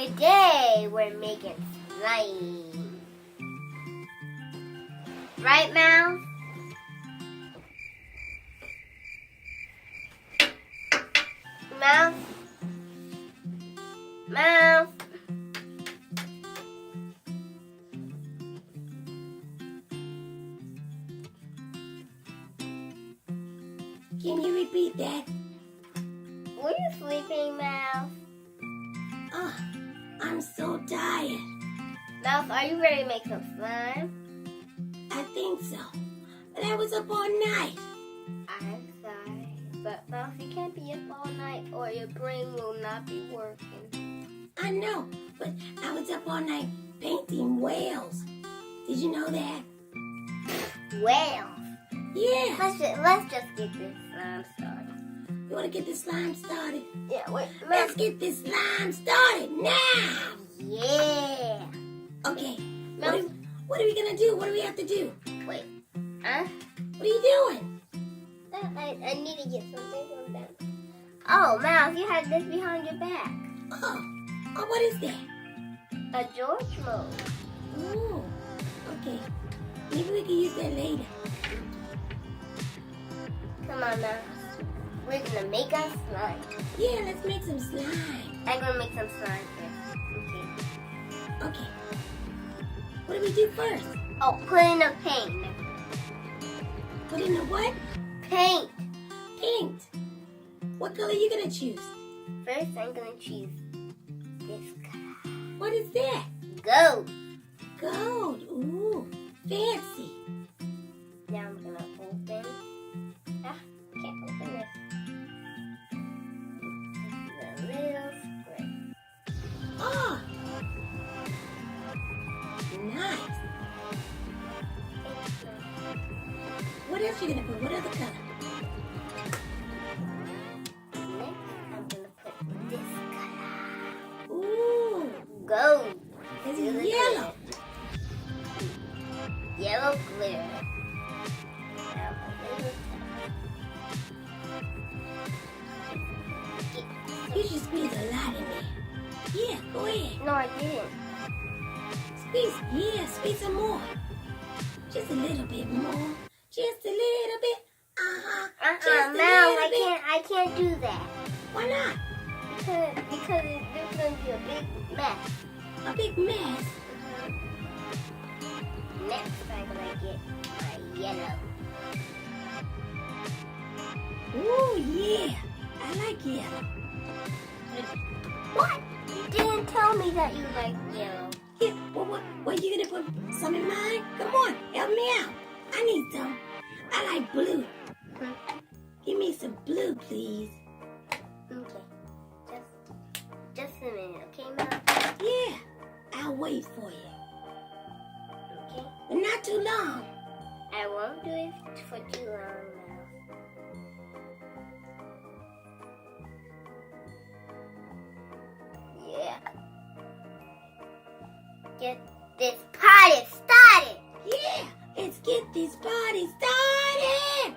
Today we're making slime. Right, Mouse? Mouse? Mouse? Can you repeat that? Were you sleeping, Mouse? Oh, I'm so tired. Mouse, are you ready to make some slime? I think so. But I was up all night. I'm sorry, but Mouse, you can't be up all night or your brain will not be working. I know, but I was up all night painting whales. Did you know that? Well, Yeah. let's just get this slime started. You want to get the slime started? Yeah, wait, Let's Mouse. get this slime started now. Yeah. Okay. Mouse. What are we going to do? What do we have to do? Wait, huh? What are you doing? I need to get something from them. Oh, Mouse, you had this behind your back. Oh, what is that? A George mode. Oh, okay. Maybe we can use that later. Come on, Mouse. We're gonna make our slime. Yeah, let's make some slime. I'm gonna make some slime first. Okay. What do we do first? Oh, put in the paint. Put in the what? Paint. Paint. What color are you going to choose? First, I'm gonna choose this color. What is that? Gold. Gold. Ooh, fancy. Now I'm gonna open. I can't open this. This is a little square. Oh, nice. What else are you going to put? What other color? Next, I'm gonna put this color. Ooh, Gold. this Glitter. is yellow. Yellow glitter. Now, a little tap. You should squeeze a lot in there. Yeah, go ahead. No, I didn't. Squeeze some more. Just a little bit more. Just a little bit. Just a Mouse, little bit. I can't do that. Why not? Because it's going to be a big mess. A big mess. Next, I'm going to get my yellow. Ooh, yeah. I like yellow. What? You didn't tell me that you like yellow. Yeah, what you gonna put some in mine? Come on, help me out. I need some. I like blue. Give me some blue, please. Okay. Just a minute, okay, Mouse? Yeah, I'll wait for you. Okay. But not too long. I won't do it for too long, Mouse. Yeah. Get this party started. Yeah, let's get this party started.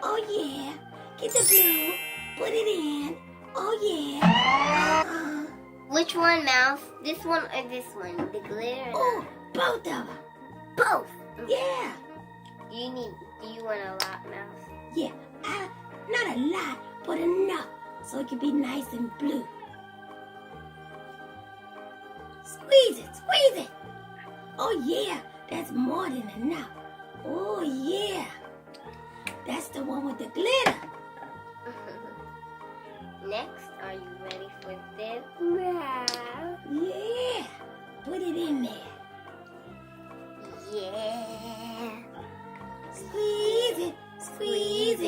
Oh, yeah. Get the blue. Put it in. Oh, yeah. Which one, Mouse? This one or this one? The glitter? Oh, both of them. Both. Yeah. Do you want a lot, Mouse? Yeah, not a lot, but enough so it can be nice and blue. Squeeze it. Oh yeah, that's more than enough. Oh yeah, that's the one with the glitter. Next, are you ready for this? Mouse? Yeah, put it in there. Yeah. Squeeze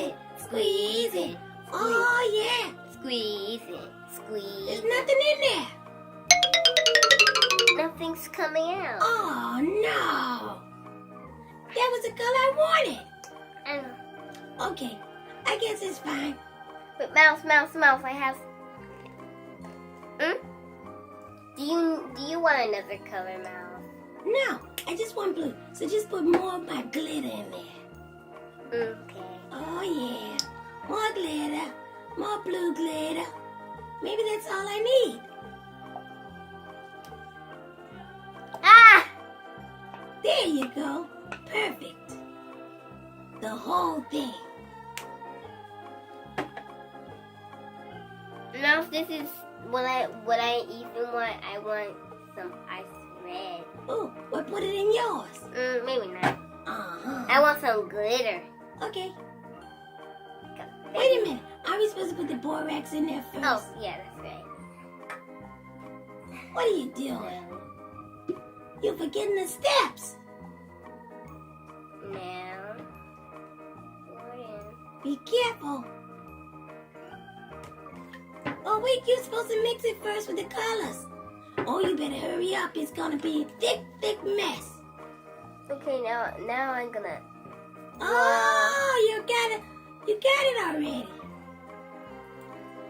it. Oh yeah, Squeeze it. Squeeze. there's nothing in there. Nothing's coming out. Oh no, that was the color I wanted. I know. Okay, I guess it's fine. But Mouse, I have. Do you want another color, Mouse? No, I just want blue. So just put more of my glitter in there. Okay. Oh yeah, more glitter, more blue glitter. Maybe that's all I need. There you go. Perfect. The whole thing. Now this is what I even want. I want some ice red. Oh, well, put it in yours. Maybe not. Uh-huh. I want some glitter. Okay. Wait a minute. Are we supposed to put the borax in there first? Oh, yeah, that's right. What are you doing? You're forgetting the steps. Now, Be careful. Oh, wait, you're supposed to mix it first with the colors. Oh, you better hurry up. It's going to be a thick, thick mess. okay, now I'm gonna. Oh, you got it already.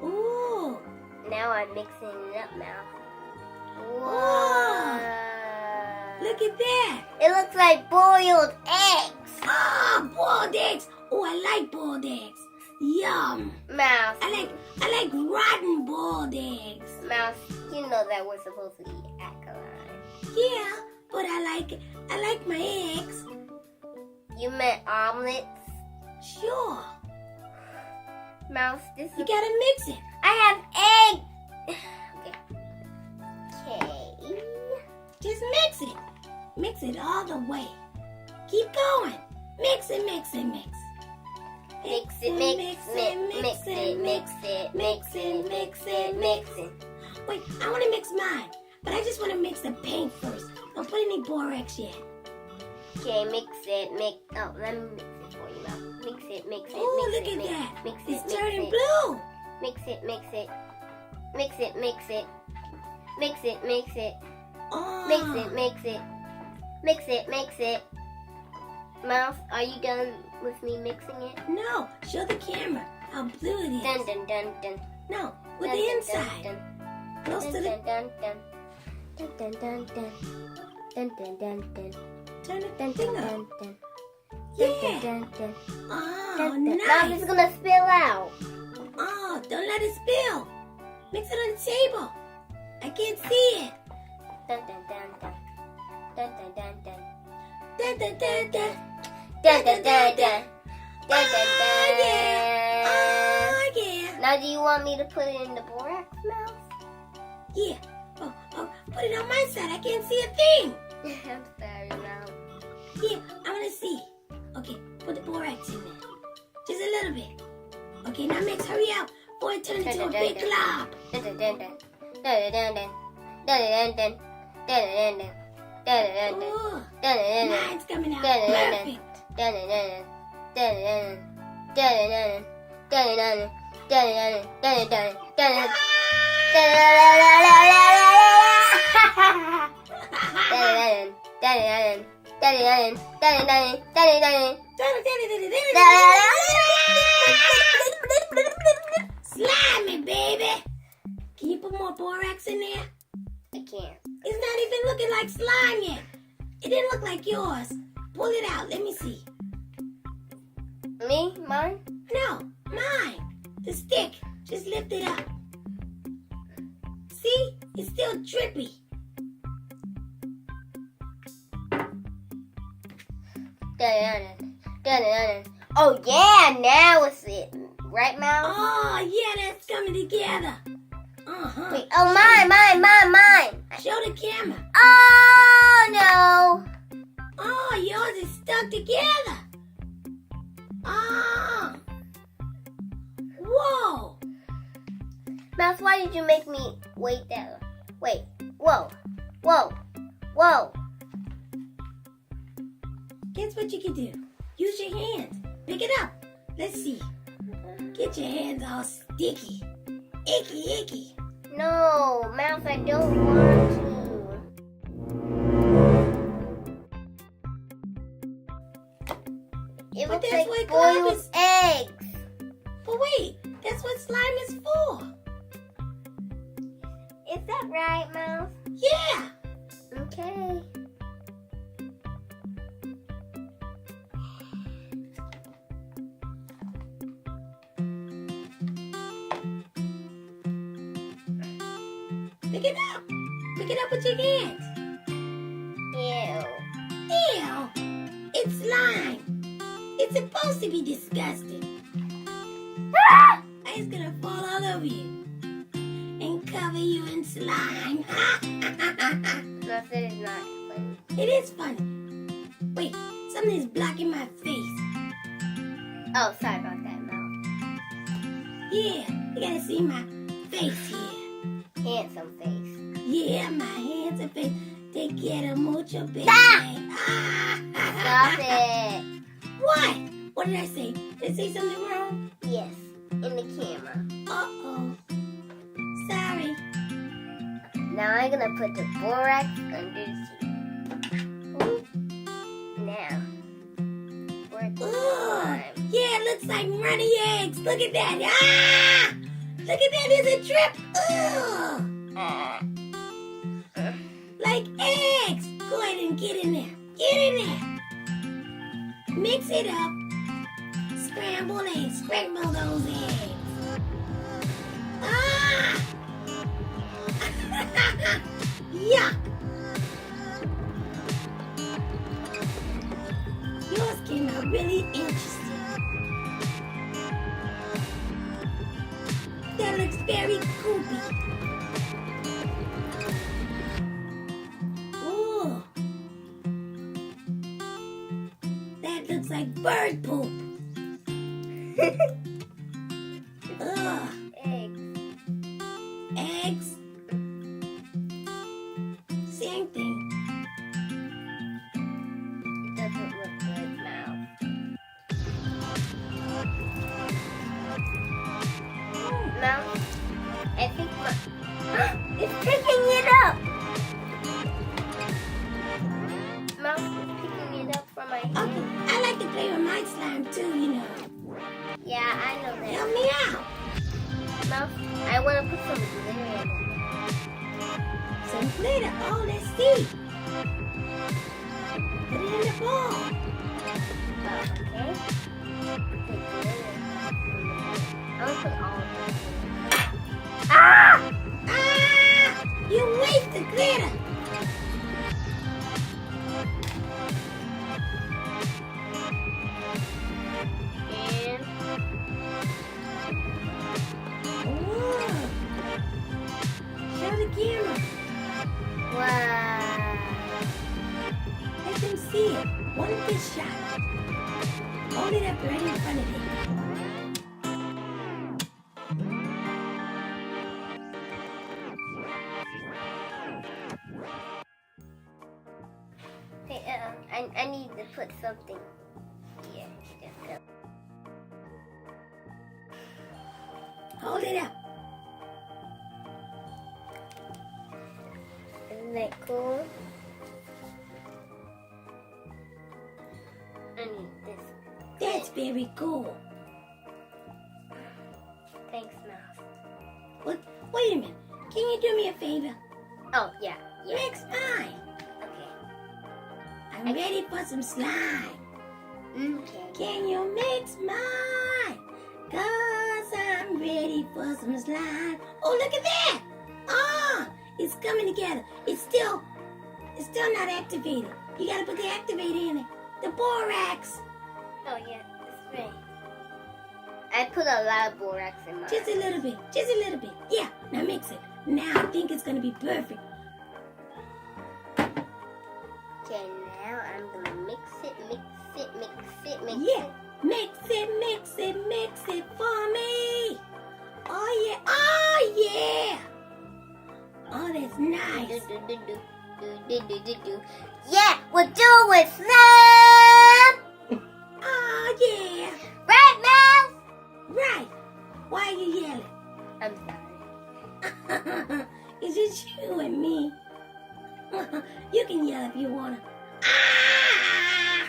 Ooh. Now I'm mixing it up now. Whoa. Look at that. It looks like boiled eggs. Ah, boiled eggs. Oh, I like boiled eggs. Yum. Mouse. I like rotten boiled eggs. Mouse, you know that we're supposed to eat alkaline. Yeah, but I like my eggs. You meant omelets? Sure. Mouse, this You is... gotta mix it. I have egg. Okay. Just mix it. Mix it all the way. Keep going. Mix it, mix it, mix. Mix it, mix it, mix it, mix it, mix it, mix it, mix it. Wait, I want to mix mine, but I just want to mix the paint first. Don't put any borax yet. Okay, mix it, oh, let me mix it for you now. Mix it, mix it, Oh, mix look it, at that. mix it, It's mix turning it. blue. Mix it, mix it. Mix it, mix it. Mix it, mix it. Oh. Mix it, mix it. Mix it, mix it. Mouse, are you done with me mixing it? No, show the camera how blue it is. Dun dun dun dun. No, with Dun, the dun, inside. Dun, Close dun, to dun, the... dun, dun. Dun dun dun dun. Dun dun dun dun. Turn the Dun thing dun up. dun dun. Yeah. Dun dun. Oh, Dun, dun. Mouse nice. is gonna spill out. Oh, don't let it spill. Mix it on the table. I can't see it. Dun dun dun dun. Dun dun dun dun. Da, da, da, da. Dun dun dun dun. Dun dun dun. Oh, yeah. Now, do you want me to put it in the borax, Mouse? Yeah. Oh, put it on my side. I can't see a thing. I'm sorry, Mouse. Yeah, I want to see. Okay, put the borax in there. Just a little bit. Okay, now mix. Hurry up before it turns into a big glob. Dun dun dun dun. Dun dun dun. Dun dun dun. Dun dun dun. Dun dun dun. Ooh, Dun dun dun. mine's coming out Dun, dun, dun. perfect. Dun dun dun. Dun dun dun. Dun dun dun. Dun dun dun. Dun dun dun. Dun dun dun. Slimy, baby. Can you put more borax in there? I can't. It's not even looking like slime yet. It didn't look like yours. Pull it out. Let me see. Me? Mine? No, mine. The stick. Just lift it up. See? It's still drippy. Oh yeah, now it's it. Right, Mouse? Oh, yeah, that's coming together. Uh-huh. Wait, oh mine. Show the camera. Oh no. Oh, yours is stuck together. Oh. Whoa. Mouse, why did you make me wait that long? Wait. Whoa. Guess what you can do? Use your hands. Pick it up. Let's see. Get your hands all sticky. Icky. No, Mouse, I don't want to. It But looks that's like what glob boiled is- eggs. But wait, that's what slime is for. Is that right, Mouse? Yeah. Okay. Pick it up. Pick it up with your hands. Ew. It's supposed to be disgusting. Ah! It's gonna fall all over you and cover you in slime. No, that is not funny. It is funny. Wait, something is blocking my face. Oh, sorry about that, Mel. Yeah, you gotta see my face here. Handsome face. Yeah, my handsome face. Te quiero mucho, baby. Stop it. What? What did I say? Did I say something wrong? Yes, in the camera. Uh-oh. Sorry. Now I'm gonna put the borax under the teeth. Now, work Ugh. time. Yeah, it looks like runny eggs. Look at that. Ah! Look at that. There's a drip. Ugh. Like eggs. Go ahead and get in there. Get in there. Mix it up. Scramble and scramble those eggs. Ah! Yuck. Yours came out really interesting. That looks very goopy. Ooh. That looks like bird poop. Ugh. Eggs. Eggs. Same thing. It doesn't look good, mouth. Mouth. I think it's picking it up. Mouth is picking it up from my hand. Okay, I like to play with my slime too, you know. Yeah, I know that. Help me out. Mouth, I want to put some glitter in it. Some glitter. Oh, let's see. Put it in the bowl. Okay. Put glitter. I want to put all of it. Ah! Ah! You waste the glitter. And Whoa. Show the camera. wow. Let them see it. One good shot. Hold it up right in front of you. Okay, I need to put something here. Just go. Hold it up. Isn't that cool? I need this. That's very cool. Thanks, Mouse. What? Wait a minute. Can you do me a favor? Oh, yeah. Mix mine. Okay. I'm ready for some slime. Okay. Can you mix mine? 'Cause I'm ready for some slime. Oh, look at that. Ah, it's coming together. It's still not activated. You gotta put the activator in it. The borax. Oh, yeah. That's right. I put a lot of borax in mine. Just a little bit. Just a little bit. Yeah, now mix it. Now I think it's gonna be perfect. Okay, now I'm gonna mix it. Yeah, mix it for me. Oh yeah, oh yeah. Oh, that's nice. Yeah, we're doing slime! Oh yeah. Right, Mouse? Right. Why are you yelling? I'm sorry. It's just you and me. You can yell if you wanna. Ah!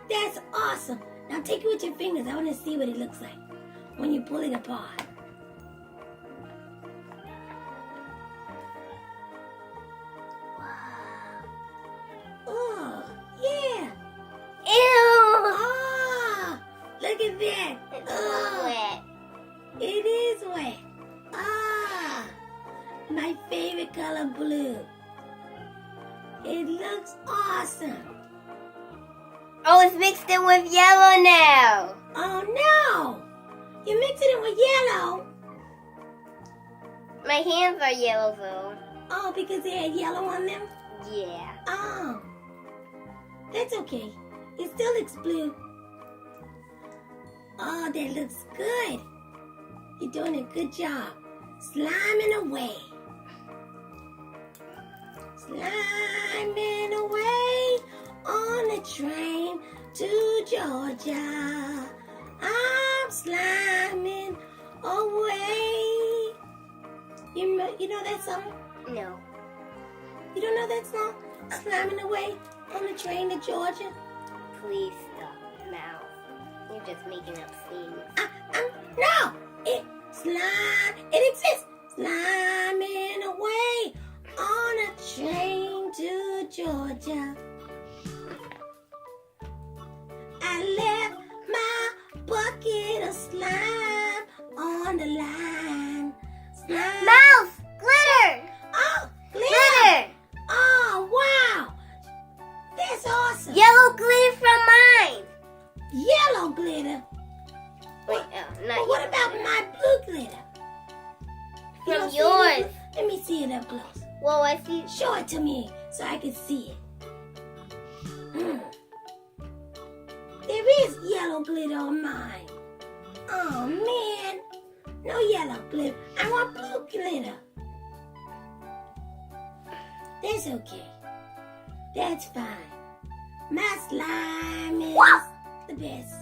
That's awesome. Now take it with your fingers. I want to see what it looks like when you pull it apart. Oh, yeah. Ew! Ah, look at that. It's Oh, wet. it is wet. Ah, my favorite color, blue. It looks awesome. Oh, it's mixed in with yellow now. Oh no! You mixed it in with yellow. My hands are yellow though. Oh, because they had yellow on them? Yeah. Oh. That's okay. It still looks blue. Oh, that looks good. You're doing a good job. Sliming away. Sliming away on the train to Georgia. I'm sliming away. You know that song? No. You don't know that song? Sliming away on the train to Georgia. Please stop, Mouse. You're just making up things. No! It exists. Sliming away on a train to Georgia. I left my bucket of slime on the line. Slime. Mouse! Glitter! Oh, glitter! Glitter! Oh, wow! That's awesome. Yellow glitter from mine! Yellow glitter. Wait, not But what yellow about glitter. my blue glitter? You From don't see yours. it? Let me see it up close. Well, I see. Show it to me so I can see it. There is yellow glitter on mine. Oh, man. No yellow glitter. I want blue glitter. That's okay. That's fine. My slime is the best.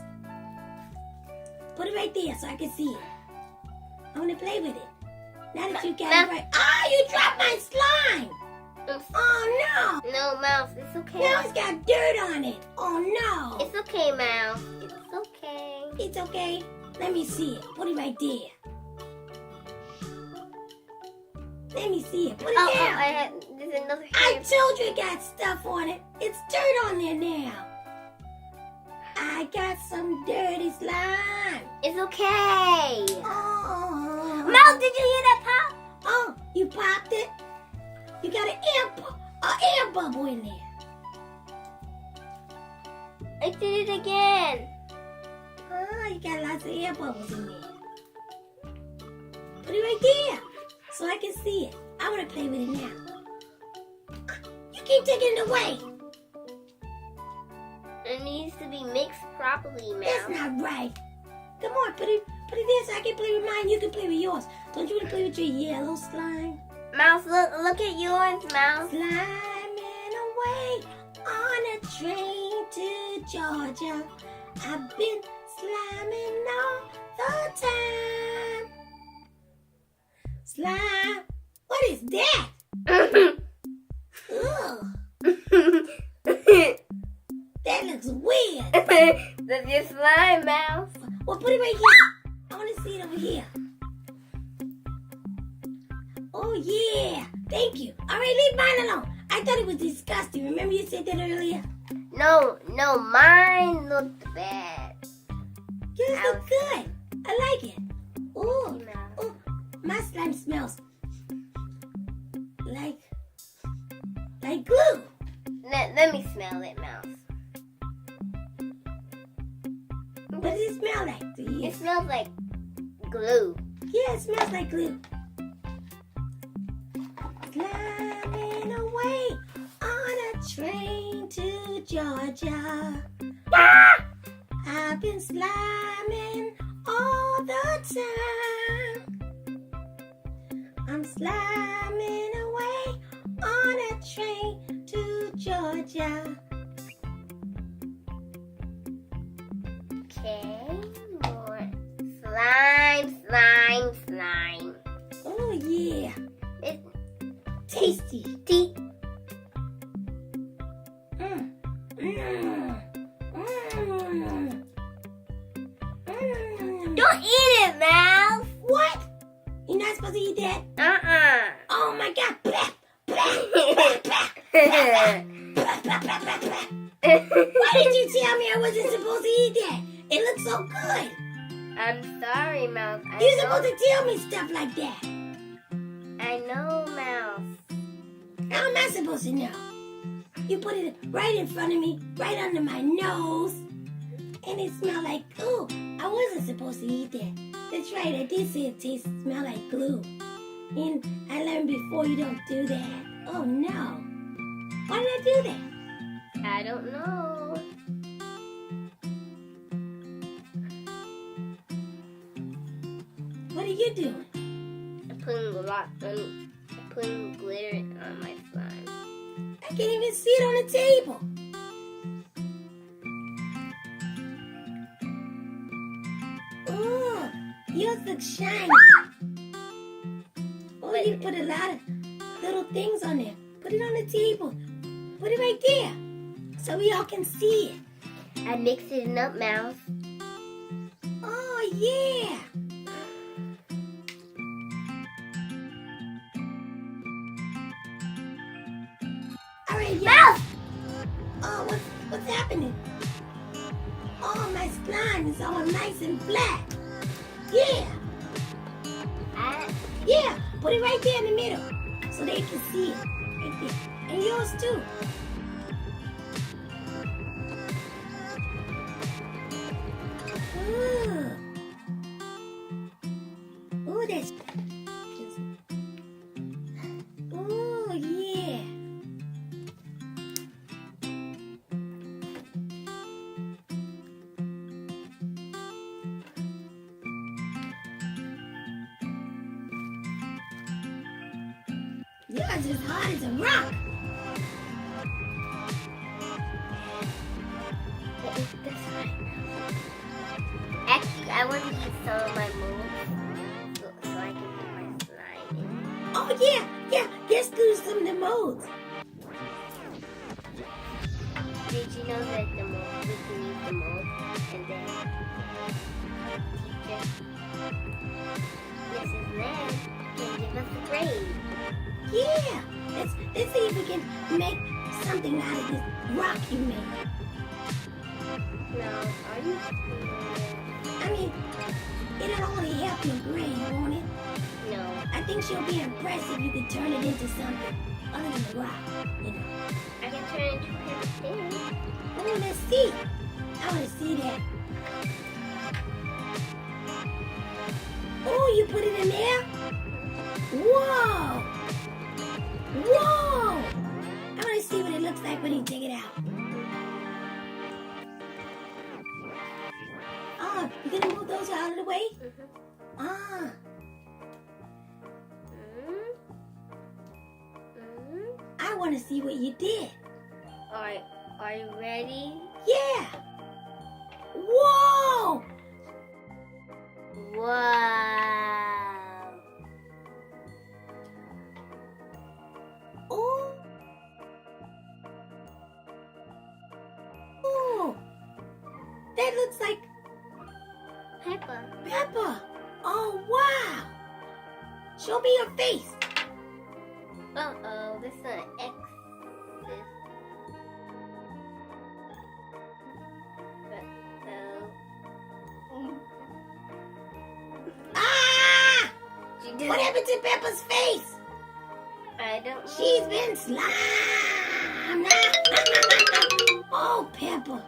Put it right there so I can see it. I want to play with it. Now that you got it right. Ah, you dropped my slime. Oh, no. No, Mouse, it's okay. Now it's got dirt on it. Oh, no. It's okay, Mouse. It's okay. It's okay. Let me see it. Put it right there. Let me see it. Put it down. There's another I hand. told you it got stuff on it. It's dirt on there now. I got some dirty slime. It's okay. Oh. Mouse, did you hear that pop? Oh, you popped it? You got an air bubble in there. I did it again. Oh, you got lots of air bubbles in there. Put it right there so I can see it. I want to play with it now. You keep taking it away. It needs to be mixed properly, Mouse. That's not right. Come on, put it there so I can play with mine. You can play with yours. Don't you want to play with your yellow slime? Mouse, look at yours, Mouse. Sliming away on a train to Georgia. I've been sliming all the time. Slime. What is that? Ugh. That looks weird. That's your slime, Mouse. Well, put it right here. I want to see it over here. Oh, yeah. Thank you. All right, leave mine alone. I thought it was disgusting. Remember you said that earlier? No, mine looked bad. Yours look good. I like it. Ooh, Mouse. ooh, my slime smells like glue. Let me smell it, Mouse. What does it smell like to you? It smells like glue. Yeah, it smells like glue. Climbing away on a train to Georgia. Ah! I've been sliming all the time. I'm sliming away on a train to Georgia. Okay, more slime. Oh, yeah. It's Tasty. deep. Mm. Mm. Mm. Mm. Don't eat it, Mouse. What? You're not supposed to eat that? Oh my God! Blah, blah, blah, blah. Why did you tell me I wasn't supposed to eat that? It looks so good. I'm sorry, Mouse. You're supposed to tell me stuff like that. I know, Mouse. How am I supposed to know? You put it right in front of me, right under my nose. And it smelled like, ooh, I wasn't supposed to eat that. That's right, I did say it smelled like glue. And I learned before you don't do that. Oh no. Why did I do that? I don't know. What are you doing? I'm putting glitter on my slime. I can't even see it on the table. Oh, yours look shiny. Oh, you put a lot of little things on there. Put it on the table. Put it right there so we all can see it. I mixed it up, Mouse. Oh, yeah. All right, Mouse! Oh, what's happening? Oh, my slime is all nice and black. Yeah. Yeah, put it right there in the middle so they can see it. Right there. And yours too. Ooh, that's... Ooh, yeah. Yours is hard as a rock. That's right. Actually, I want to use some of my molds so I can put my slime in. Oh, yeah. Let's do some of the molds. Did you know that the mold, we can use the mold and then teacher, Mrs. Lamb, can give us a grade. Yeah. Let's see if we can make something out of this rock you made. No, are you serious? I mean, it'll only help your grade, won't it? No. I think she'll be impressed if you could turn it into something other than a rock, you know. I can turn it into paper thin. Oh, let's see. I want to see that. Oh, you put it in there? Whoa! Whoa! I want to see what it looks like when you take it out. Oh, you gonna move those out of the way? Ah. I want to see what you did. Alright, are you ready? Yeah. Whoa! Wow. Oh. Oh. That looks like Pepper. Pepper. Oh, wow. Show me your face. Uh-oh, this is an X. Ah! What happened to Pepper's face? I don't know. She's been slimed. Oh, Pepper.